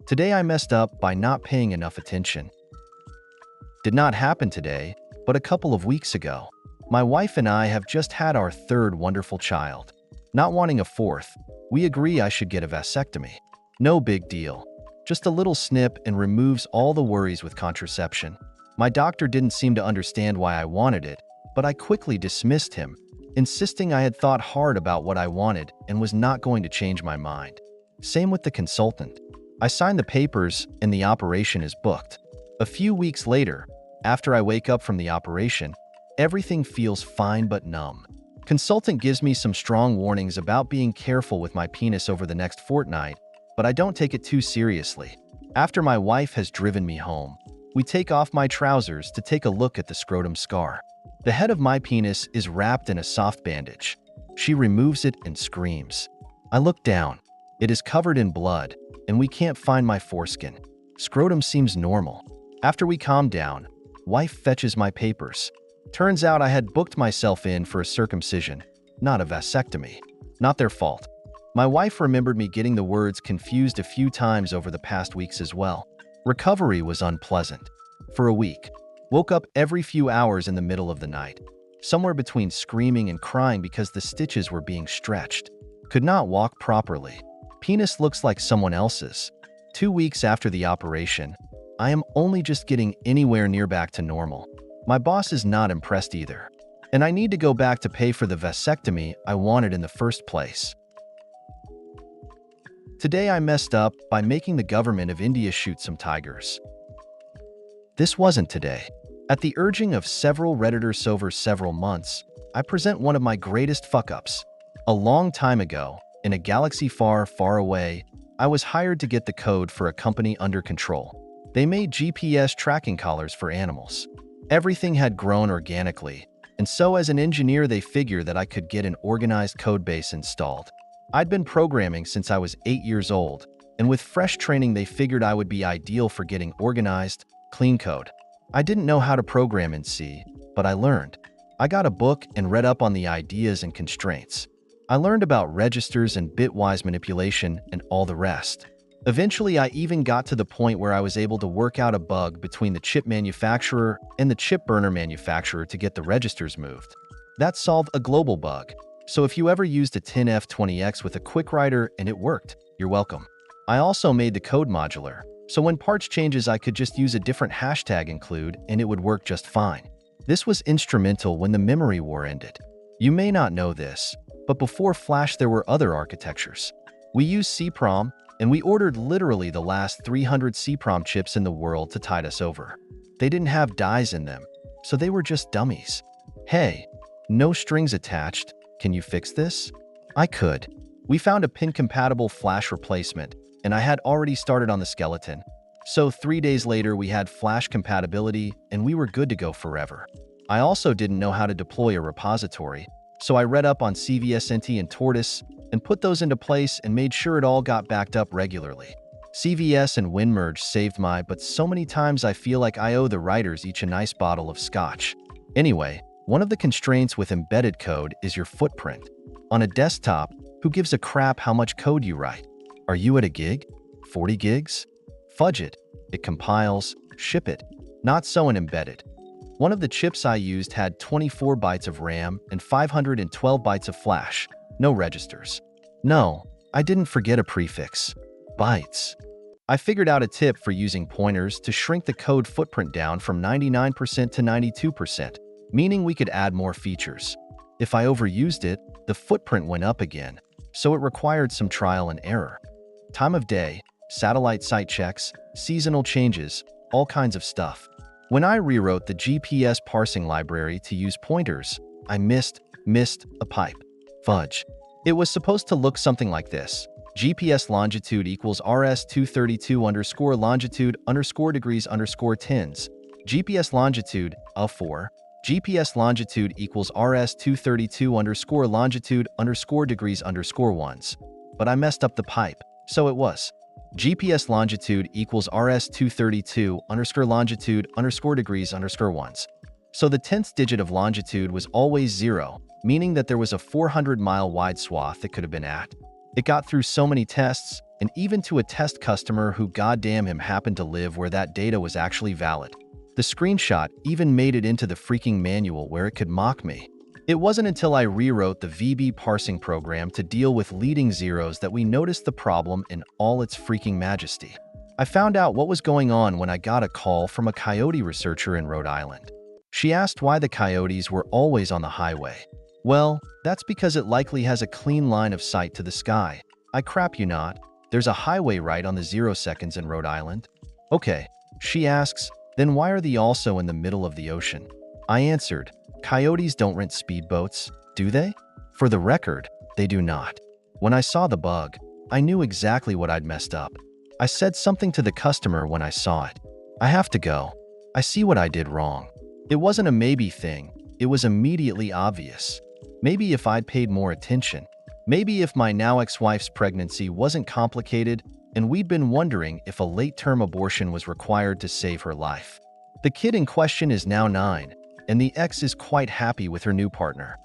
Today I messed up by not paying enough attention. Did not happen today, but a couple of weeks ago. My wife and I have just had our third wonderful child. Not wanting a fourth, we agree I should get a vasectomy. No big deal. Just a little snip and removes all the worries with contraception. My doctor didn't seem to understand why I wanted it, but I quickly dismissed him, insisting I had thought hard about what I wanted and was not going to change my mind. Same with the consultant. I signed the papers and the operation is booked. A few weeks later, after I wake up from the operation, everything feels fine but numb. Consultant gives me some strong warnings about being careful with my penis over the next fortnight, but I don't take it too seriously. After my wife has driven me home, we take off my trousers to take a look at the scrotum scar. The head of my penis is wrapped in a soft bandage. She removes it and screams. I look down. It is covered in blood, and we can't find my foreskin. Scrotum seems normal. After we calm down, wife fetches my papers. Turns out I had booked myself in for a circumcision, not a vasectomy. Not their fault. My wife remembered me getting the words confused a few times over the past weeks as well. Recovery was unpleasant. For a week, woke up every few hours in the middle of the night, somewhere between screaming and crying because the stitches were being stretched. Could not walk properly. Penis looks like someone else's. 2 weeks after the operation, I am only just getting anywhere near back to normal. My boss is not impressed either, and I need to go back to pay for the vasectomy I wanted in the first place. Today I messed up by making the government of India shoot some tigers. This wasn't today. At the urging of several Redditors over several months, I present one of my greatest fuck-ups. A long time ago, in a galaxy far, far away, I was hired to get the code for a company under control. They made GPS tracking collars for animals. Everything had grown organically, and so as an engineer they figured that I could get an organized code base installed. I'd been programming since I was 8 years old, and with fresh training they figured I would be ideal for getting organized, clean code. I didn't know how to program in C, but I learned. I got a book and read up on the ideas and constraints. I learned about registers and bitwise manipulation and all the rest. Eventually, I even got to the point where I was able to work out a bug between the chip manufacturer and the chip burner manufacturer to get the registers moved. That solved a global bug. So if you ever used a 10F20X with a quick writer and it worked, you're welcome. I also made the code modular, so when parts changes I could just use a different hashtag include and it would work just fine. This was instrumental when the memory war ended. You may not know this, but before Flash there were other architectures. We used CPROM, and we ordered literally the last 300 CPROM chips in the world to tide us over. They didn't have dies in them, so they were just dummies. Hey, no strings attached. Can you fix this? I could. We found a pin-compatible flash replacement, and I had already started on the skeleton. So 3 days later we had flash compatibility, and we were good to go forever. I also didn't know how to deploy a repository, so I read up on CVSNT and Tortoise, and put those into place and made sure it all got backed up regularly. CVS and WinMerge saved my but so many times I feel like I owe the writers each a nice bottle of scotch. Anyway, one of the constraints with embedded code is your footprint. On a desktop, who gives a crap how much code you write? Are you at a gig? 40 gigs? Fudge it. It compiles, ship it. Not so in embedded. One of the chips I used had 24 bytes of RAM and 512 bytes of flash. No registers. No, I didn't forget a prefix. Bytes. I figured out a tip for using pointers to shrink the code footprint down from 99% to 92%, meaning we could add more features. If I overused it, the footprint went up again, so it required some trial and error. Time of day, satellite site checks, seasonal changes, all kinds of stuff. When I rewrote the GPS parsing library to use pointers, I missed a pipe. Fudge. It was supposed to look something like this. GPS longitude equals RS232 underscore longitude underscore degrees underscore tens. GPS longitude, A4. GPS longitude equals RS232 underscore longitude underscore degrees underscore ones. But I messed up the pipe, so it was. GPS longitude equals RS232 underscore longitude underscore degrees underscore ones. So the 10th digit of longitude was always 0, meaning that there was a 400-mile wide swath it could have been at. It got through so many tests, and even to a test customer who goddamn him happened to live where that data was actually valid. The screenshot even made it into the freaking manual where it could mock me. It wasn't until I rewrote the VB parsing program to deal with leading zeros that we noticed the problem in all its freaking majesty. I found out what was going on when I got a call from a coyote researcher in Rhode Island. She asked why the coyotes were always on the highway. Well, that's because it likely has a clean line of sight to the sky. I crap you not. There's a highway right on the 0 seconds in Rhode Island. Okay, she asks, then why are they also in the middle of the ocean? I answered, coyotes don't rent speedboats, do they? For the record, they do not. When I saw the bug, I knew exactly what I'd messed up. I said something to the customer when I saw it. I have to go. I see what I did wrong. It wasn't a maybe thing. It was immediately obvious. Maybe if I'd paid more attention. Maybe if my now ex-wife's pregnancy wasn't complicated and we'd been wondering if a late-term abortion was required to save her life. The kid in question is now 9, and the ex is quite happy with her new partner.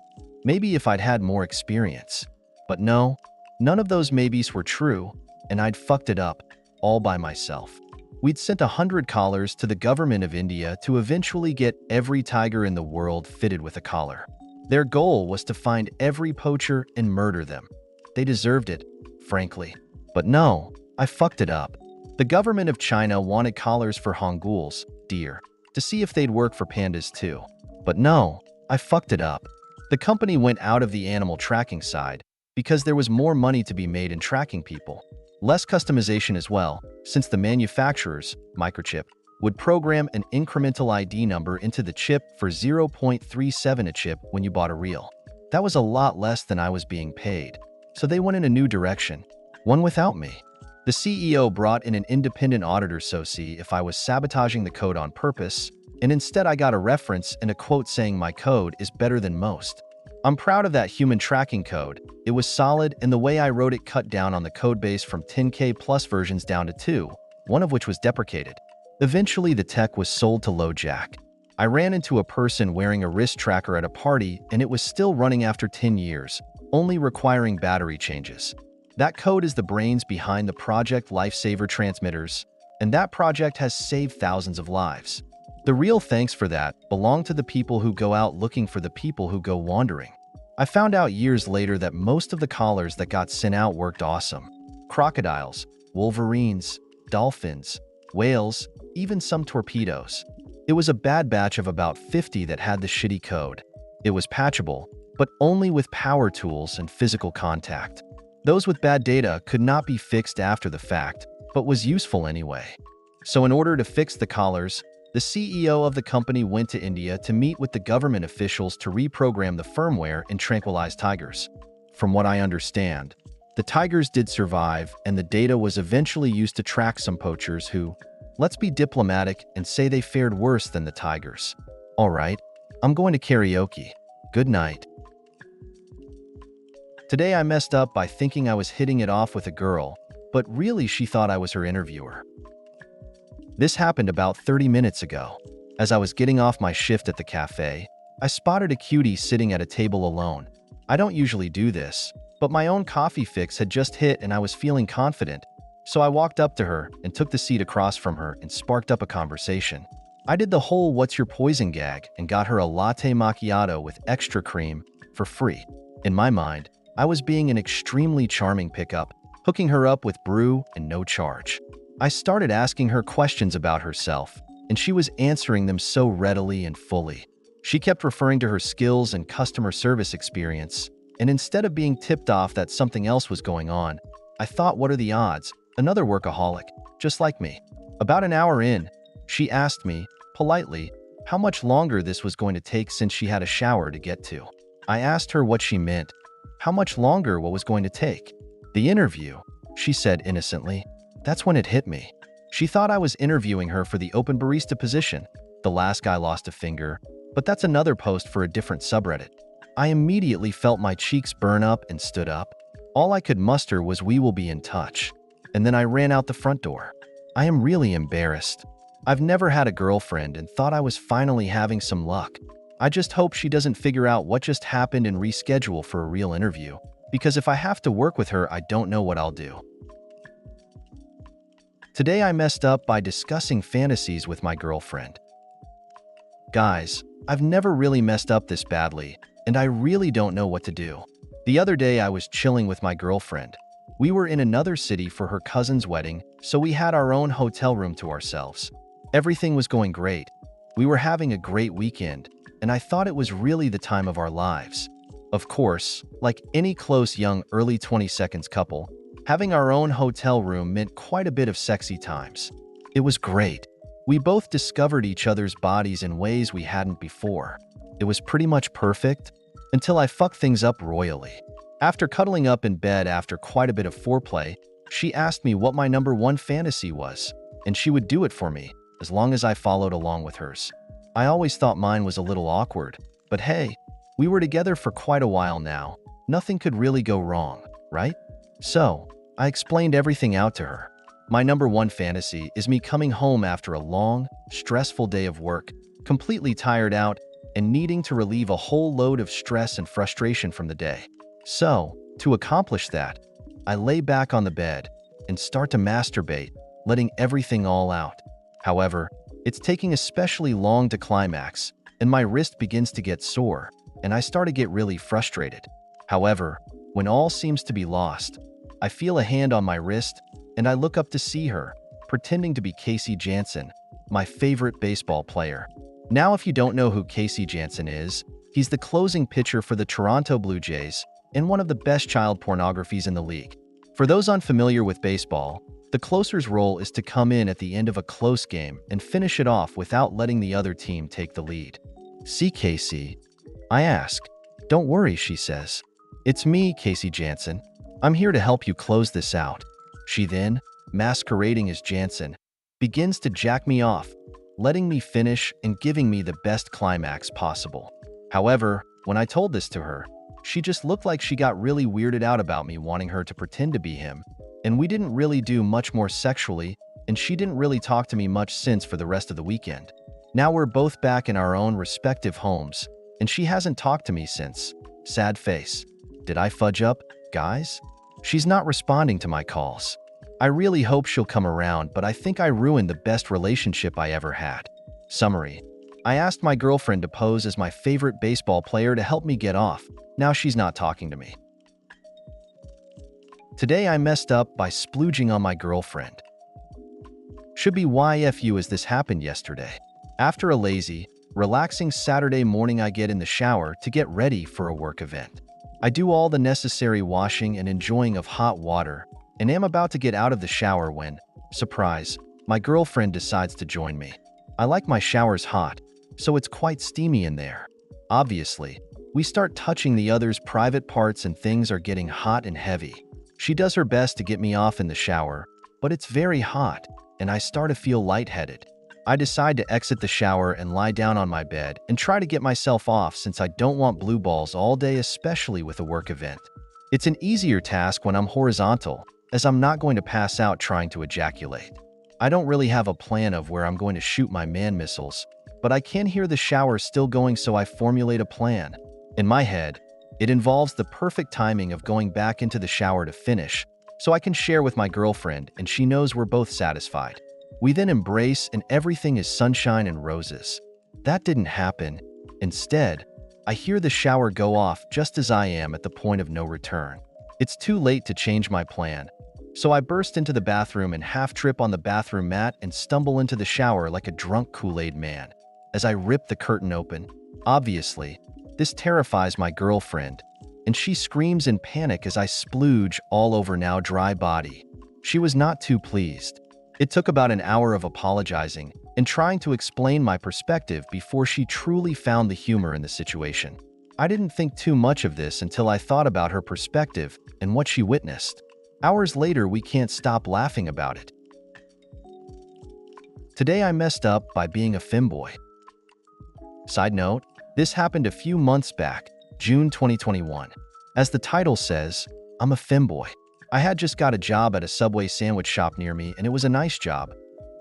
Maybe if I'd had more experience. But no, none of those maybes were true, and I'd fucked it up, all by myself. We'd sent 100 collars to the government of India to eventually get every tiger in the world fitted with a collar. Their goal was to find every poacher and murder them. They deserved it, frankly. But no, I fucked it up. The government of China wanted collars for honguls, deer, to see if they'd work for pandas too. But no, I fucked it up. The company went out of the animal tracking side because there was more money to be made in tracking people. Less customization as well, since the manufacturers, Microchip, would program an incremental ID number into the chip for 0.37 a chip when you bought a reel. That was a lot less than I was being paid, so they went in a new direction, one without me. The CEO brought in an independent auditor to see if I was sabotaging the code on purpose, and instead I got a reference and a quote saying my code is better than most. I'm proud of that human tracking code. It was solid, and the way I wrote it cut down on the codebase from 10K plus versions down to 2, one of which was deprecated. Eventually, the tech was sold to LoJack. I ran into a person wearing a wrist tracker at a party, and it was still running after 10 years, only requiring battery changes. That code is the brains behind the Project Lifesaver transmitters, and that project has saved thousands of lives. The real thanks for that belong to the people who go out looking for the people who go wandering. I found out years later that most of the collars that got sent out worked awesome. Crocodiles, wolverines, dolphins, whales, even some torpedoes. It was a bad batch of about 50 that had the shitty code. It was patchable, but only with power tools and physical contact. Those with bad data could not be fixed after the fact, but was useful anyway. So in order to fix the collars, the CEO of the company went to India to meet with the government officials to reprogram the firmware and tranquilize tigers. From what I understand, the tigers did survive, and the data was eventually used to track some poachers who, let's be diplomatic and say they fared worse than the tigers. All right, I'm going to karaoke. Good night. Today I messed up by thinking I was hitting it off with a girl, but really she thought I was her interviewer. This happened about 30 minutes ago. As I was getting off my shift at the cafe, I spotted a cutie sitting at a table alone. I don't usually do this, but my own coffee fix had just hit and I was feeling confident, so I walked up to her and took the seat across from her and sparked up a conversation. I did the whole "what's your poison" gag and got her a latte macchiato with extra cream for free. In my mind, I was being an extremely charming pickup, hooking her up with brew and no charge. I started asking her questions about herself, and she was answering them so readily and fully. She kept referring to her skills and customer service experience, and instead of being tipped off that something else was going on, I thought, what are the odds? Another workaholic, just like me. About an hour in, she asked me, politely, how much longer this was going to take since she had a shower to get to. I asked her what she meant. How much longer what was going to take? The interview, she said innocently. That's when it hit me. She thought I was interviewing her for the open barista position. The last guy lost a finger, but that's another post for a different subreddit. I immediately felt my cheeks burn up and stood up. All I could muster was "we will be in touch." And then I ran out the front door. I am really embarrassed. I've never had a girlfriend and thought I was finally having some luck. I just hope she doesn't figure out what just happened and reschedule for a real interview, because if I have to work with her, I don't know what I'll do. Today I messed up by discussing fantasies with my girlfriend. Guys, I've never really messed up this badly, and I really don't know what to do. The other day I was chilling with my girlfriend. We were in another city for her cousin's wedding, so we had our own hotel room to ourselves. Everything was going great. We were having a great weekend, and I thought it was really the time of our lives. Of course, like any close young early 22nd couple, having our own hotel room meant quite a bit of sexy times. It was great. We both discovered each other's bodies in ways we hadn't before. It was pretty much perfect until I fucked things up royally. After cuddling up in bed after quite a bit of foreplay, she asked me what my number one fantasy was, and she would do it for me as long as I followed along with hers. I always thought mine was a little awkward, but hey, we were together for quite a while now. Nothing could really go wrong, right? So, I explained everything out to her. My number one fantasy is me coming home after a long, stressful day of work, completely tired out, and needing to relieve a whole load of stress and frustration from the day. So, to accomplish that, I lay back on the bed and start to masturbate, letting everything all out. However, it's taking especially long to climax, and my wrist begins to get sore, and I start to get really frustrated. However, when all seems to be lost, I feel a hand on my wrist, and I look up to see her, pretending to be Casey Janssen, my favorite baseball player. Now, if you don't know who Casey Janssen is, he's the closing pitcher for the Toronto Blue Jays and one of the best child pornographies in the league. For those unfamiliar with baseball, the closer's role is to come in at the end of a close game and finish it off without letting the other team take the lead. "See, Casey?" I ask. "Don't worry," she says. "It's me, Casey Janssen. I'm here to help you close this out." She then, masquerading as Janssen, begins to jack me off, letting me finish and giving me the best climax possible. However, when I told this to her, she just looked like she got really weirded out about me wanting her to pretend to be him, and we didn't really do much more sexually, and she didn't really talk to me much since for the rest of the weekend. Now we're both back in our own respective homes, and she hasn't talked to me since. Sad face. Did I fudge up, guys? She's not responding to my calls. I really hope she'll come around, but I think I ruined the best relationship I ever had. Summary. I asked my girlfriend to pose as my favorite baseball player to help me get off. Now she's not talking to me. Today I messed up by splooging on my girlfriend. Should be YFU as this happened yesterday. After a lazy, relaxing Saturday morning, I get in the shower to get ready for a work event. I do all the necessary washing and enjoying of hot water, and am about to get out of the shower when, surprise, my girlfriend decides to join me. I like my showers hot, so it's quite steamy in there. Obviously, we start touching the other's private parts and things are getting hot and heavy. She does her best to get me off in the shower, but it's very hot, and I start to feel lightheaded. I decide to exit the shower and lie down on my bed and try to get myself off since I don't want blue balls all day, especially with a work event. It's an easier task when I'm horizontal, as I'm not going to pass out trying to ejaculate. I don't really have a plan of where I'm going to shoot my man missiles, but I can hear the shower still going, so I formulate a plan. In my head, it involves the perfect timing of going back into the shower to finish, so I can share with my girlfriend and she knows we're both satisfied. We then embrace and everything is sunshine and roses. That didn't happen. Instead, I hear the shower go off just as I am at the point of no return. It's too late to change my plan, so I burst into the bathroom and half trip on the bathroom mat and stumble into the shower like a drunk Kool-Aid man. As I rip the curtain open, obviously, this terrifies my girlfriend, and she screams in panic as I splooge all over now dry body. She was not too pleased. It took about an hour of apologizing and trying to explain my perspective before she truly found the humor in the situation. I didn't think too much of this until I thought about her perspective and what she witnessed. Hours later, we can't stop laughing about it. Today I messed up by being a femboy. Side note, this happened a few months back, June 2021. As the title says, I'm a femboy. I had just got a job at a Subway sandwich shop near me, and it was a nice job.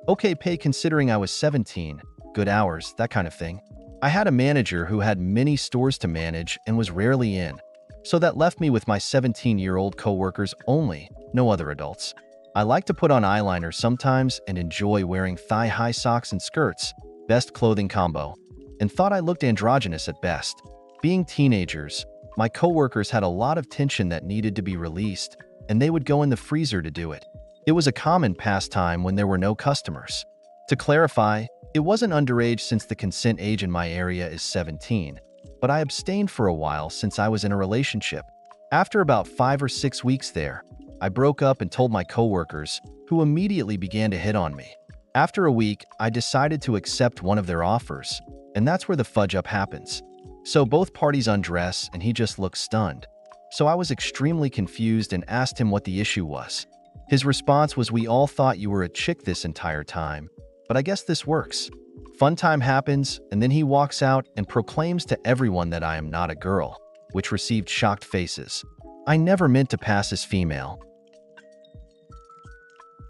Okay pay considering I was 17, good hours, that kind of thing. I had a manager who had many stores to manage and was rarely in, so that left me with my 17-year-old coworkers only, no other adults. I like to put on eyeliner sometimes and enjoy wearing thigh-high socks and skirts, best clothing combo, and thought I looked androgynous at best. Being teenagers, my coworkers had a lot of tension that needed to be released, and they would go in the freezer to do it. It was a common pastime when there were no customers. To clarify, it wasn't underage since the consent age in my area is 17, but I abstained for a while since I was in a relationship. After about 5 or 6 weeks there, I broke up and told my coworkers, who immediately began to hit on me. After a week, I decided to accept one of their offers, and that's where the fudge-up happens. So both parties undress and he just looks stunned. So I was extremely confused and asked him what the issue was. His response was, "We all thought you were a chick this entire time, but I guess this works." Fun time happens, and then he walks out and proclaims to everyone that I am not a girl, which received shocked faces. I never meant to pass as female,